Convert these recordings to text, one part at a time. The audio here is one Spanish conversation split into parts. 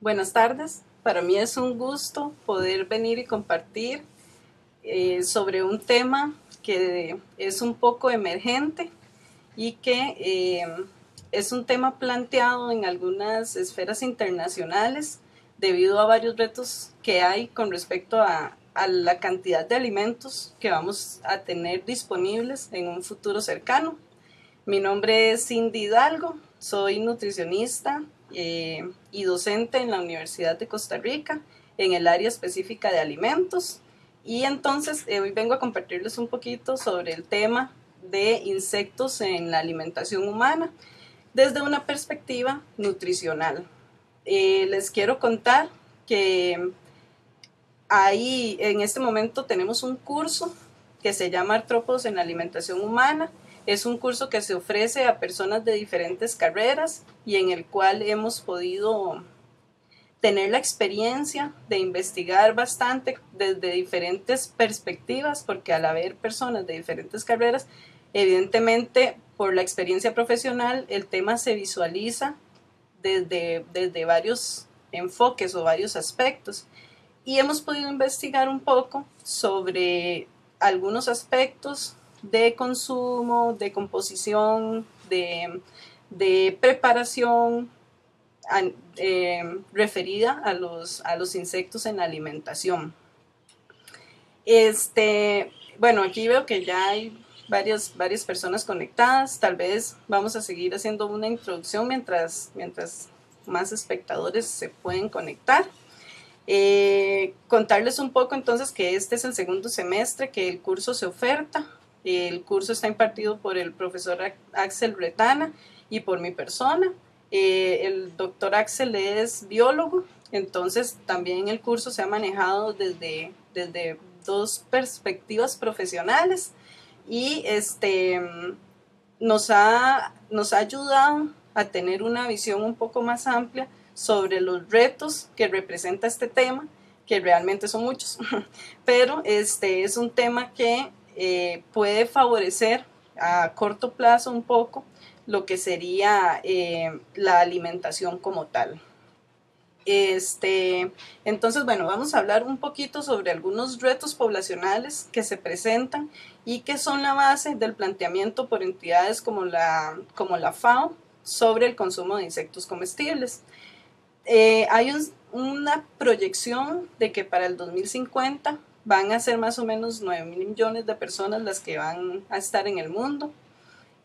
Buenas tardes, para mí es un gusto poder venir y compartir sobre un tema que es un poco emergente y que es un tema planteado en algunas esferas internacionales debido a varios retos que hay con respecto a la cantidad de alimentos que vamos a tener disponibles en un futuro cercano. Mi nombre es Cindy Hidalgo, soy nutricionista y docente en la Universidad de Costa Rica en el área específica de alimentos. Y entonces hoy vengo a compartirles un poquito sobre el tema de insectos en la alimentación humana desde una perspectiva nutricional. Les quiero contar que ahí en este momento tenemos un curso que se llama Artrópodos en la alimentación humana. Es un curso que se ofrece a personas de diferentes carreras y en el cual hemos podido tener la experiencia de investigar bastante desde diferentes perspectivas, porque al haber personas de diferentes carreras, evidentemente por la experiencia profesional el tema se visualiza desde varios enfoques o varios aspectos. Y hemos podido investigar un poco sobre algunos aspectos de consumo, de composición, de preparación referida a los insectos en la alimentación. Bueno, aquí veo que ya hay varias personas conectadas. Tal vez vamos a seguir haciendo una introducción mientras más espectadores se pueden conectar. Contarles un poco entonces que este es el segundo semestre que el curso se oferta. El curso está impartido por el profesor Axel Retana y por mi persona. El doctor Axel es biólogo, entonces también el curso se ha manejado desde dos perspectivas profesionales y nos ha ayudado a tener una visión un poco más amplia sobre los retos que representa este tema, que realmente son muchos, pero es un tema que puede favorecer a corto plazo un poco lo que sería la alimentación como tal. Entonces, bueno, vamos a hablar un poquito sobre algunos retos poblacionales que se presentan y que son la base del planteamiento por entidades como la FAO sobre el consumo de insectos comestibles. Hay una proyección de que para el 2050 van a ser más o menos 9.000 millones de personas las que van a estar en el mundo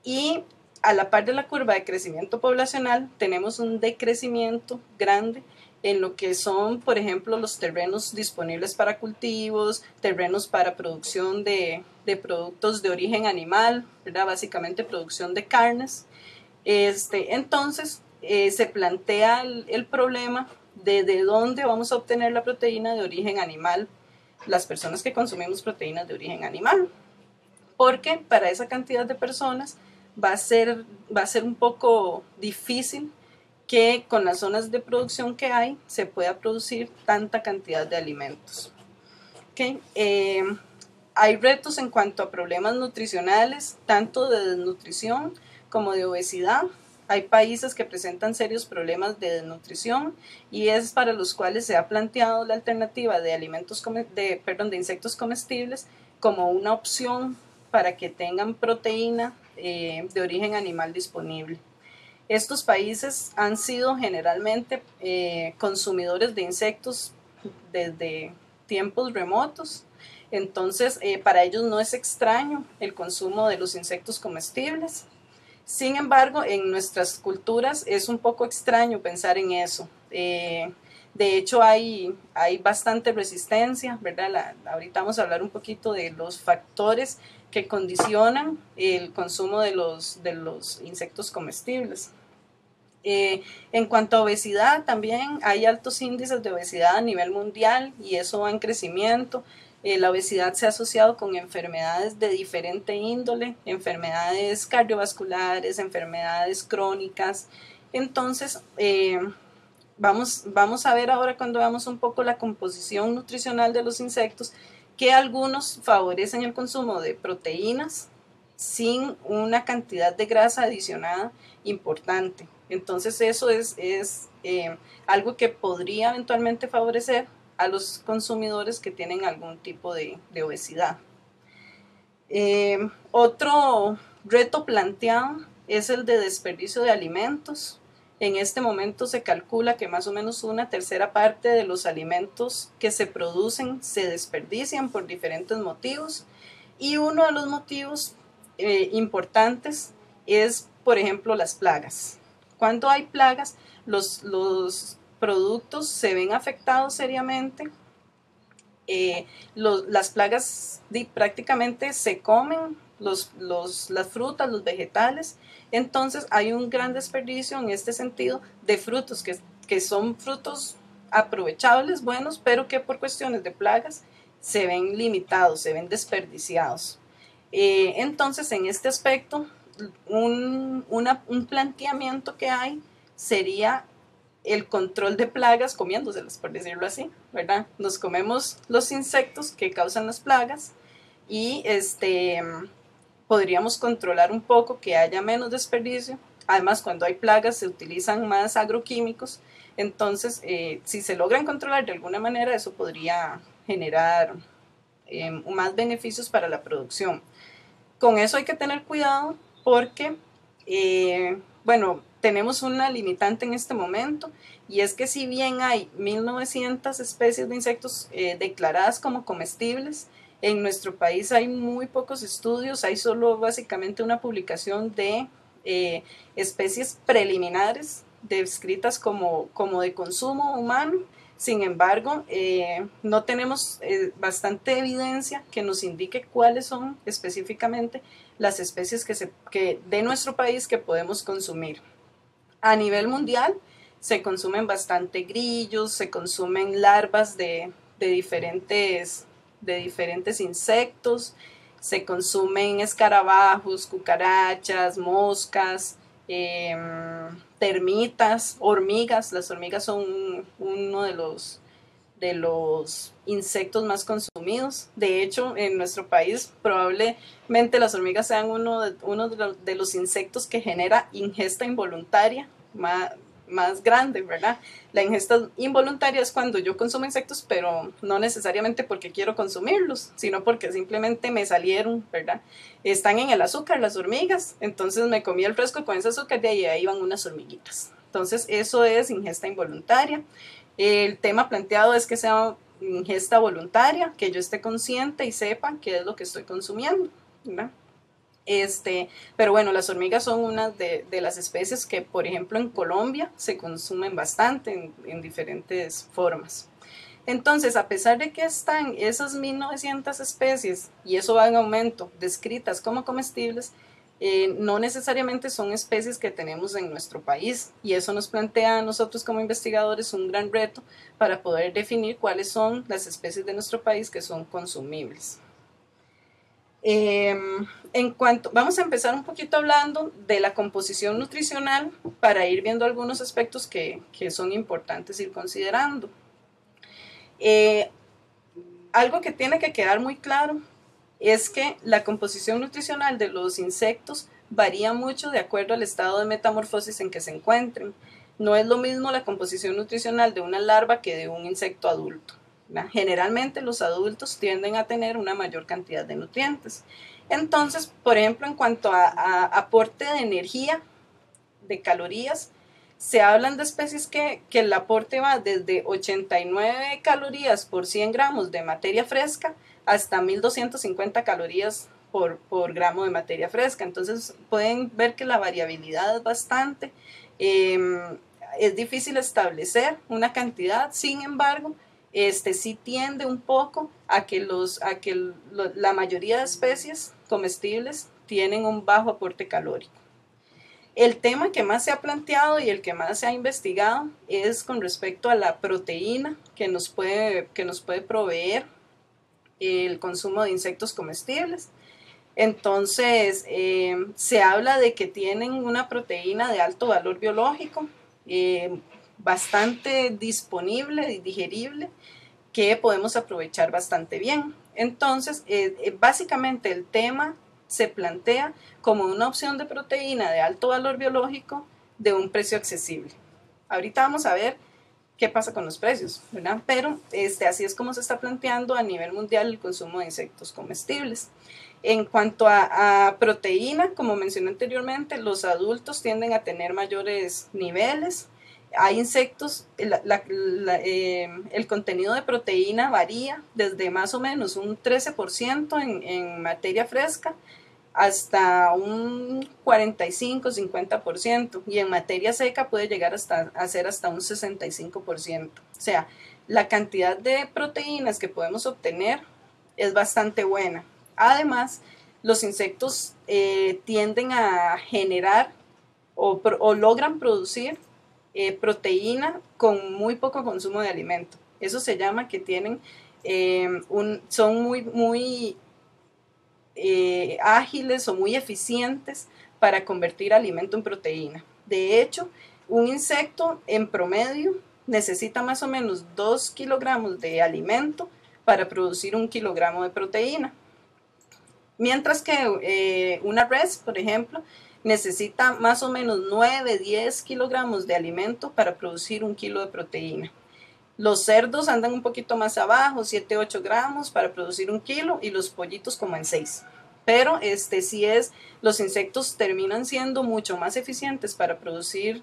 y a la par de la curva de crecimiento poblacional tenemos un decrecimiento grande en lo que son, por ejemplo, los terrenos disponibles para cultivos, terrenos para producción de productos de origen animal, ¿verdad? Básicamente producción de carnes. Entonces, se plantea el problema de dónde vamos a obtener la proteína de origen animal, las personas que consumimos proteínas de origen animal, porque para esa cantidad de personas va a ser un poco difícil que con las zonas de producción que hay se pueda producir tanta cantidad de alimentos. ¿Okay? Hay retos en cuanto a problemas nutricionales, tanto de desnutrición como de obesidad. Hay países que presentan serios problemas de desnutrición y es para los cuales se ha planteado la alternativa de de insectos comestibles como una opción para que tengan proteína de origen animal disponible. Estos países han sido generalmente consumidores de insectos desde tiempos remotos, entonces para ellos no es extraño el consumo de los insectos comestibles. Sin embargo, en nuestras culturas es un poco extraño pensar en eso. De hecho, hay bastante resistencia, ¿verdad? Ahorita vamos a hablar un poquito de los factores que condicionan el consumo de los insectos comestibles. En cuanto a obesidad, también hay altos índices de obesidad a nivel mundial y eso va en crecimiento. La obesidad se ha asociado con enfermedades de diferente índole, enfermedades cardiovasculares, enfermedades crónicas. Entonces, vamos a ver ahora cuando veamos un poco la composición nutricional de los insectos, que algunos favorecen el consumo de proteínas sin una cantidad de grasa adicionada importante. Entonces eso es algo que podría eventualmente favorecer a los consumidores que tienen algún tipo de obesidad. Otro reto planteado es el de desperdicio de alimentos. En este momento se calcula que más o menos una tercera parte de los alimentos que se producen se desperdician por diferentes motivos, y uno de los motivos importantes es, por ejemplo, las plagas. Cuando hay plagas, los productos se ven afectados seriamente. Las plagas prácticamente se comen las frutas, los vegetales. Entonces hay un gran desperdicio en este sentido de frutos que son frutos aprovechables, buenos, pero que por cuestiones de plagas se ven limitados, se ven desperdiciados. Entonces, en este aspecto, un planteamiento que hay sería el control de plagas comiéndoselas, por decirlo así, ¿verdad? Nos comemos los insectos que causan las plagas y podríamos controlar un poco que haya menos desperdicio. Además, cuando hay plagas se utilizan más agroquímicos, entonces si se logran controlar de alguna manera, eso podría generar más beneficios para la producción. Con eso hay que tener cuidado porque, bueno, tenemos una limitante en este momento, y es que si bien hay 1900 especies de insectos declaradas como comestibles, en nuestro país hay muy pocos estudios, hay solo básicamente una publicación de especies preliminares descritas como de consumo humano. Sin embargo, no tenemos bastante evidencia que nos indique cuáles son específicamente las especies de nuestro país que podemos consumir. A nivel mundial se consumen bastante grillos, se consumen larvas de diferentes insectos, se consumen escarabajos, cucarachas, moscas, termitas, hormigas. Las hormigas son uno de los insectos más consumidos. De hecho, en nuestro país probablemente las hormigas sean uno de los insectos que genera ingesta involuntaria más grande, ¿verdad? La ingesta involuntaria es cuando yo consumo insectos, pero no necesariamente porque quiero consumirlos, sino porque simplemente me salieron, ¿verdad? Están en el azúcar las hormigas, entonces me comí el fresco con ese azúcar y ahí van unas hormiguitas. Entonces eso es ingesta involuntaria. El tema planteado es que sea ingesta voluntaria, que yo esté consciente y sepa qué es lo que estoy consumiendo, ¿verdad? Pero bueno, las hormigas son una de las especies que, por ejemplo, en Colombia se consumen bastante en diferentes formas. Entonces, a pesar de que están esas 1900 especies, y eso va en aumento, descritas como comestibles, no necesariamente son especies que tenemos en nuestro país, y eso nos plantea a nosotros como investigadores un gran reto para poder definir cuáles son las especies de nuestro país que son consumibles. Vamos a empezar un poquito hablando de la composición nutricional para ir viendo algunos aspectos que son importantes ir considerando. Algo que tiene que quedar muy claro es que la composición nutricional de los insectos varía mucho de acuerdo al estado de metamorfosis en que se encuentren. No es lo mismo la composición nutricional de una larva que de un insecto adulto. Generalmente los adultos tienden a tener una mayor cantidad de nutrientes. Entonces, por ejemplo, en cuanto a aporte de energía, de calorías, se hablan de especies que el aporte va desde 89 calorías por 100 gramos de materia fresca hasta 1250 calorías por gramo de materia fresca. Entonces pueden ver que la variabilidad es bastante. Es difícil establecer una cantidad, sin embargo, sí tiende un poco a que la mayoría de especies comestibles tienen un bajo aporte calórico. El tema que más se ha planteado y el que más se ha investigado es con respecto a la proteína que nos puede proveer el consumo de insectos comestibles. Entonces, se habla de que tienen una proteína de alto valor biológico, bastante disponible y digerible, que podemos aprovechar bastante bien. Entonces, básicamente el tema se plantea como una opción de proteína de alto valor biológico de un precio accesible. Ahorita vamos a ver qué pasa con los precios, ¿verdad? Pero así es como se está planteando a nivel mundial el consumo de insectos comestibles. En cuanto a proteína, como mencioné anteriormente, los adultos tienden a tener mayores niveles. Hay insectos, el contenido de proteína varía desde más o menos un 13% en materia fresca hasta un 45-50%, y en materia seca puede llegar a ser hasta un 65%. O sea, la cantidad de proteínas que podemos obtener es bastante buena. Además, los insectos tienden a generar o logran producir proteína con muy poco consumo de alimento. Eso se llama que tienen son muy ágiles o muy eficientes para convertir alimento en proteína. De hecho, un insecto en promedio necesita más o menos 2 kilogramos de alimento para producir 1 kilogramo de proteína. Mientras que una res, por ejemplo, necesita más o menos 9-10 kilogramos de alimento para producir 1 kilo de proteína. Los cerdos andan un poquito más abajo, 7-8 gramos para producir 1 kilo, y los pollitos como en 6. Pero los insectos terminan siendo mucho más eficientes para producir,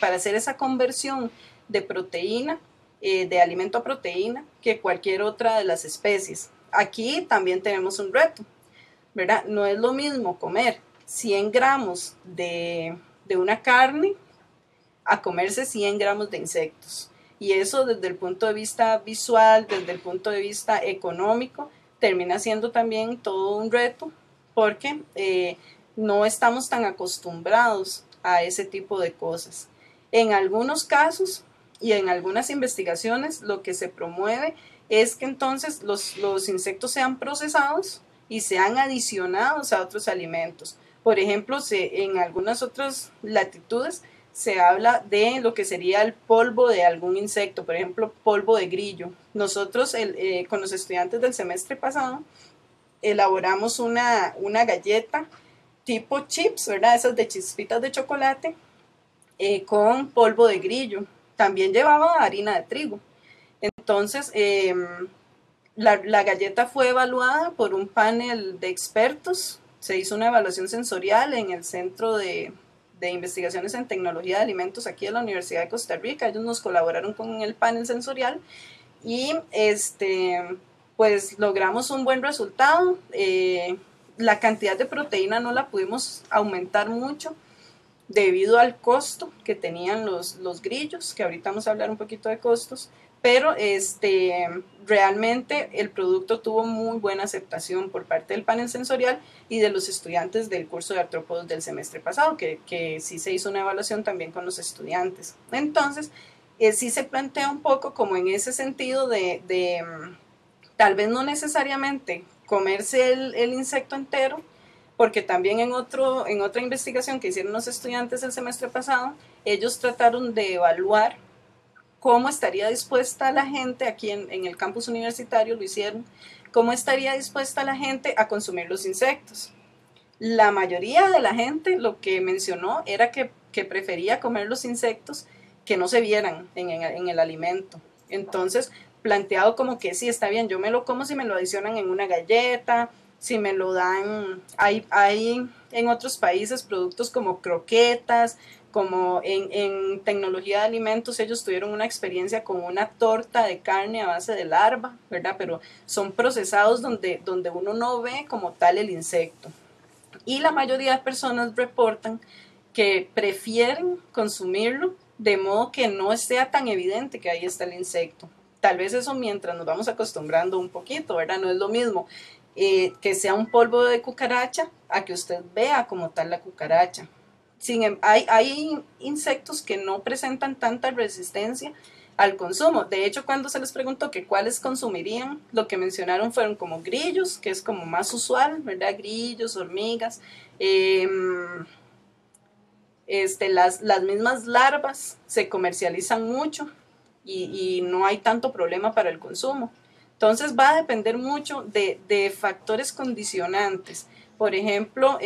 para hacer esa conversión de proteína, de alimento a proteína, que cualquier otra de las especies. Aquí también tenemos un reto, ¿verdad? No es lo mismo comer 100 gramos de una carne a comerse 100 gramos de insectos. Y eso desde el punto de vista visual, desde el punto de vista económico, termina siendo también todo un reto, porque no estamos tan acostumbrados a ese tipo de cosas. En algunos casos y en algunas investigaciones, lo que se promueve es que entonces los insectos sean procesados y sean adicionados a otros alimentos. Por ejemplo, en algunas otras latitudes se habla de lo que sería el polvo de algún insecto, por ejemplo, polvo de grillo. Nosotros con los estudiantes del semestre pasado elaboramos una galleta tipo chips, ¿verdad? Esas de chispitas de chocolate, con polvo de grillo. También llevaba harina de trigo. Entonces, la galleta fue evaluada por un panel de expertos. Se hizo una evaluación sensorial en el Centro de Investigaciones en Tecnología de Alimentos aquí de la Universidad de Costa Rica. Ellos nos colaboraron con el panel sensorial y pues logramos un buen resultado. La cantidad de proteína no la pudimos aumentar mucho debido al costo que tenían los grillos, que ahorita vamos a hablar un poquito de costos, pero realmente el producto tuvo muy buena aceptación por parte del panel sensorial y de los estudiantes del curso de artrópodos del semestre pasado, que sí se hizo una evaluación también con los estudiantes. Entonces, sí se plantea un poco como en ese sentido de tal vez no necesariamente comerse el insecto entero, porque también en otra investigación que hicieron los estudiantes el semestre pasado, ellos trataron de evaluar cómo estaría dispuesta la gente, aquí en el campus universitario lo hicieron, cómo estaría dispuesta la gente a consumir los insectos. La mayoría de la gente lo que mencionó era que prefería comer los insectos que no se vieran en el alimento. Entonces, planteado como que sí, está bien, yo me lo como si me lo adicionan en una galleta, si me lo dan, hay en otros países productos como croquetas, como en tecnología de alimentos ellos tuvieron una experiencia con una torta de carne a base de larva, ¿verdad? Pero son procesados donde uno no ve como tal el insecto. Y la mayoría de personas reportan que prefieren consumirlo de modo que no sea tan evidente que ahí está el insecto. Tal vez eso mientras nos vamos acostumbrando un poquito, ¿verdad? No es lo mismo que sea un polvo de cucaracha a que usted vea como tal la cucaracha. Hay insectos que no presentan tanta resistencia al consumo. De hecho, cuando se les preguntó que cuáles consumirían, lo que mencionaron fueron como grillos, que es como más usual, ¿verdad? Grillos, hormigas, las mismas larvas se comercializan mucho y no hay tanto problema para el consumo. Entonces va a depender mucho de factores condicionantes. Por ejemplo,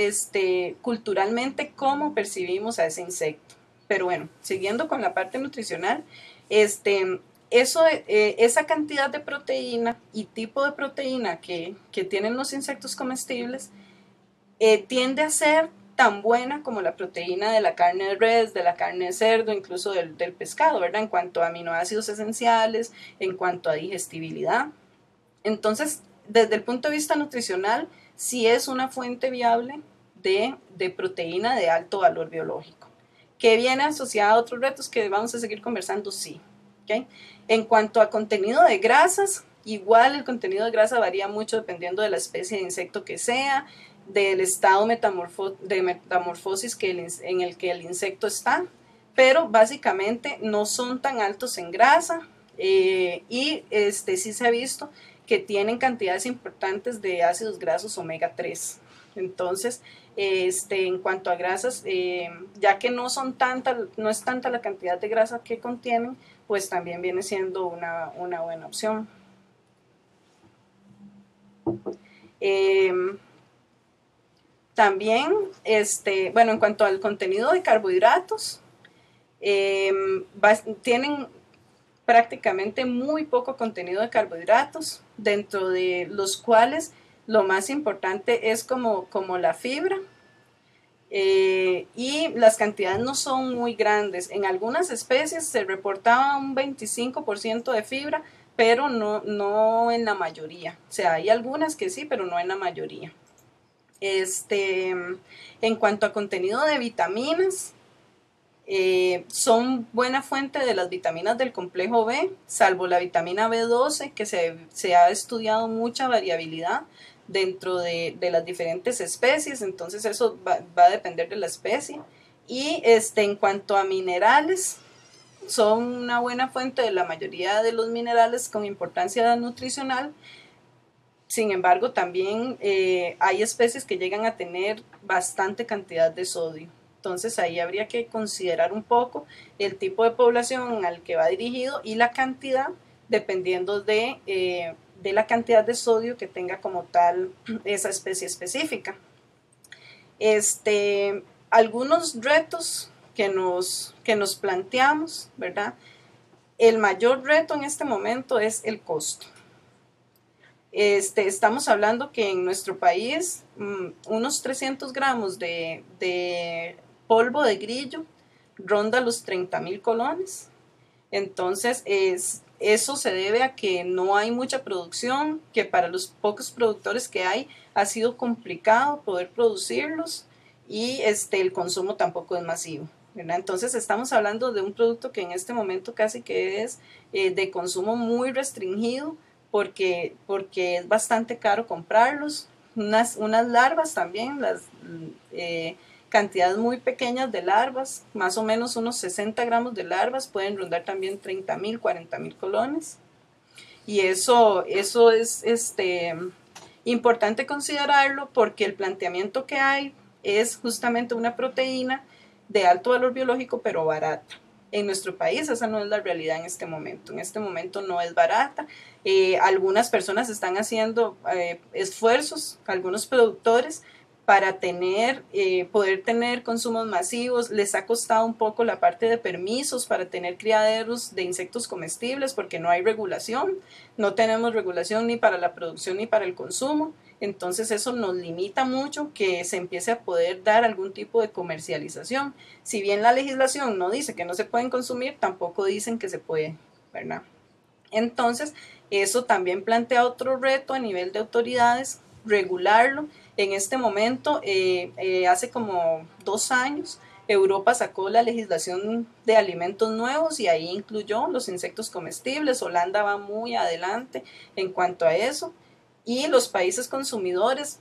culturalmente, cómo percibimos a ese insecto. Pero bueno, siguiendo con la parte nutricional, esa cantidad de proteína y tipo de proteína que tienen los insectos comestibles tiende a ser tan buena como la proteína de la carne de res, de la carne de cerdo, incluso del pescado, ¿verdad? En cuanto a aminoácidos esenciales, en cuanto a digestibilidad. Entonces, desde el punto de vista nutricional, sí es una fuente viable de proteína de alto valor biológico. ¿Que viene asociada a otros retos que vamos a seguir conversando? Sí. ¿Okay? En cuanto a contenido de grasas, igual el contenido de grasa varía mucho dependiendo de la especie de insecto que sea, del estado de metamorfosis en el que el insecto está, pero básicamente no son tan altos en grasa y sí se ha visto que tienen cantidades importantes de ácidos grasos omega 3. Entonces, en cuanto a grasas, ya que no es tanta la cantidad de grasa que contienen, pues también viene siendo una buena opción. También, bueno, en cuanto al contenido de carbohidratos, tienen prácticamente muy poco contenido de carbohidratos, dentro de los cuales lo más importante es como la fibra, y las cantidades no son muy grandes. En algunas especies se reportaba un 25% de fibra, pero no en la mayoría. O sea, hay algunas que sí, pero no en la mayoría. En cuanto a contenido de vitaminas, son buena fuente de las vitaminas del complejo B, salvo la vitamina B12, que se ha estudiado mucha variabilidad dentro de las diferentes especies, entonces eso va a depender de la especie. Y en cuanto a minerales, son una buena fuente de la mayoría de los minerales con importancia nutricional. Sin embargo, también hay especies que llegan a tener bastante cantidad de sodio. Entonces ahí habría que considerar un poco el tipo de población al que va dirigido y la cantidad, dependiendo de la cantidad de sodio que tenga como tal esa especie específica. Algunos retos que nos planteamos, ¿verdad? El mayor reto en este momento es el costo. Estamos hablando que en nuestro país unos 300 gramos de polvo de grillo ronda los 30,000 colones. Entonces, eso se debe a que no hay mucha producción, que para los pocos productores que hay ha sido complicado poder producirlos y el consumo tampoco es masivo, ¿verdad? Entonces, estamos hablando de un producto que en este momento casi que es de consumo muy restringido porque es bastante caro comprarlos. Unas larvas también, las cantidades muy pequeñas de larvas, más o menos unos 60 gramos de larvas, pueden rondar también 30,000, 40,000 colones. Y eso es importante considerarlo porque el planteamiento que hay es justamente una proteína de alto valor biológico, pero barata. En nuestro país esa no es la realidad en este momento. En este momento no es barata. Algunas personas están haciendo esfuerzos, algunos productores, para poder tener consumos masivos. Les ha costado un poco la parte de permisos para tener criaderos de insectos comestibles porque no hay regulación. No tenemos regulación ni para la producción ni para el consumo. Entonces eso nos limita mucho que se empiece a poder dar algún tipo de comercialización. Si bien la legislación no dice que no se pueden consumir, tampoco dicen que se puede, ¿verdad? Entonces, eso también plantea otro reto a nivel de autoridades, regularlo. En este momento, hace como 2 años, Europa sacó la legislación de alimentos nuevos y ahí incluyó los insectos comestibles. Holanda va muy adelante en cuanto a eso. Y los países consumidores,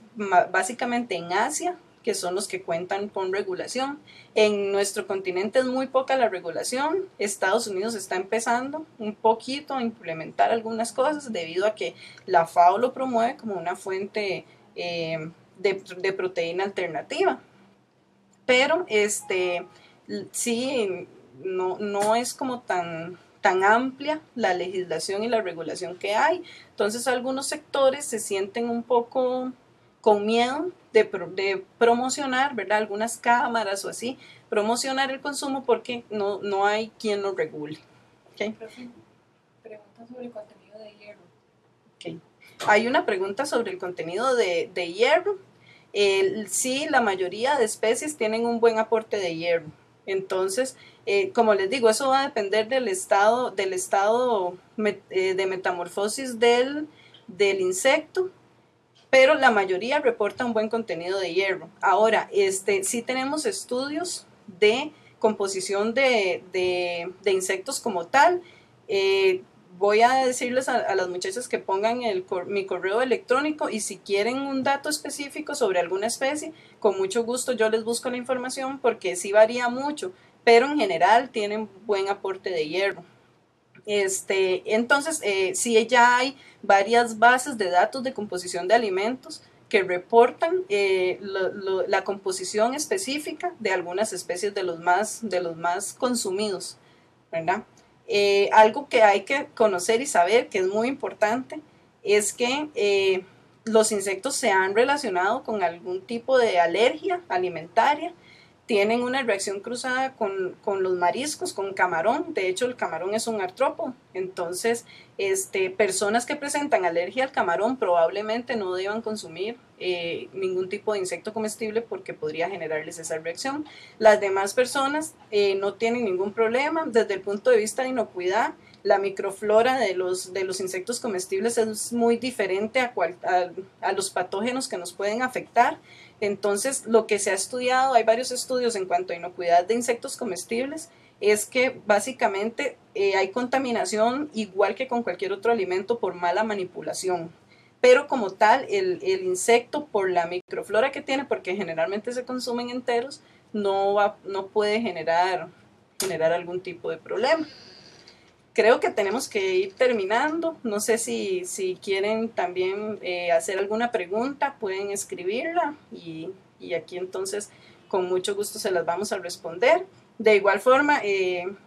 básicamente en Asia, que son los que cuentan con regulación. En nuestro continente es muy poca la regulación. Estados Unidos está empezando un poquito a implementar algunas cosas debido a que la FAO lo promueve como una fuente de proteína alternativa. Pero sí, no es como tan amplia la legislación y la regulación que hay. Entonces algunos sectores se sienten un poco con miedo de promocionar, ¿verdad? Algunas cámaras o así, promocionar el consumo porque no hay quien lo regule. ¿Okay? Pregunta sobre el contenido de hierro. Okay. Hay una pregunta sobre el contenido de hierro. Sí, la mayoría de especies tienen un buen aporte de hierro. Entonces, como les digo, eso va a depender del estado de metamorfosis del insecto, pero la mayoría reporta un buen contenido de hierro. Ahora, sí tenemos estudios de composición de insectos como tal. Voy a decirles a las muchachas que pongan mi correo electrónico, y si quieren un dato específico sobre alguna especie, con mucho gusto yo les busco la información, porque sí varía mucho, pero en general tienen buen aporte de hierro. Entonces, sí, ya hay varias bases de datos de composición de alimentos que reportan la composición específica de algunas especies de los más consumidos, ¿verdad? Algo que hay que conocer y saber, que es muy importante, es que los insectos se han relacionado con algún tipo de alergia alimentaria, tienen una reacción cruzada con los mariscos, con camarón. De hecho, el camarón es un artrópodo. Entonces, personas que presentan alergia al camarón probablemente no deban consumir ningún tipo de insecto comestible, porque podría generarles esa reacción. Las demás personas no tienen ningún problema. Desde el punto de vista de inocuidad, la microflora de los insectos comestibles es muy diferente a los patógenos que nos pueden afectar. Entonces, lo que se ha estudiado, hay varios estudios en cuanto a inocuidad de insectos comestibles, es que básicamente hay contaminación igual que con cualquier otro alimento por mala manipulación. Pero como tal, el insecto, por la microflora que tiene, porque generalmente se consumen enteros, no puede generar algún tipo de problema. Creo que tenemos que ir terminando. No sé si quieren también hacer alguna pregunta, pueden escribirla, y aquí entonces con mucho gusto se las vamos a responder. De igual forma,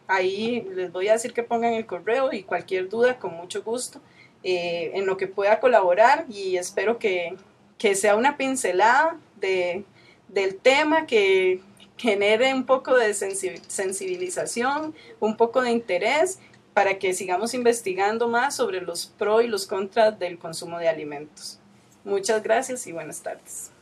ahí les voy a decir que pongan el correo, y cualquier duda, con mucho gusto, en lo que pueda colaborar, y espero que sea una pincelada del tema, que genere un poco de sensibilización, un poco de interés, para que sigamos investigando más sobre los pros y los contras del consumo de alimentos. Muchas gracias y buenas tardes.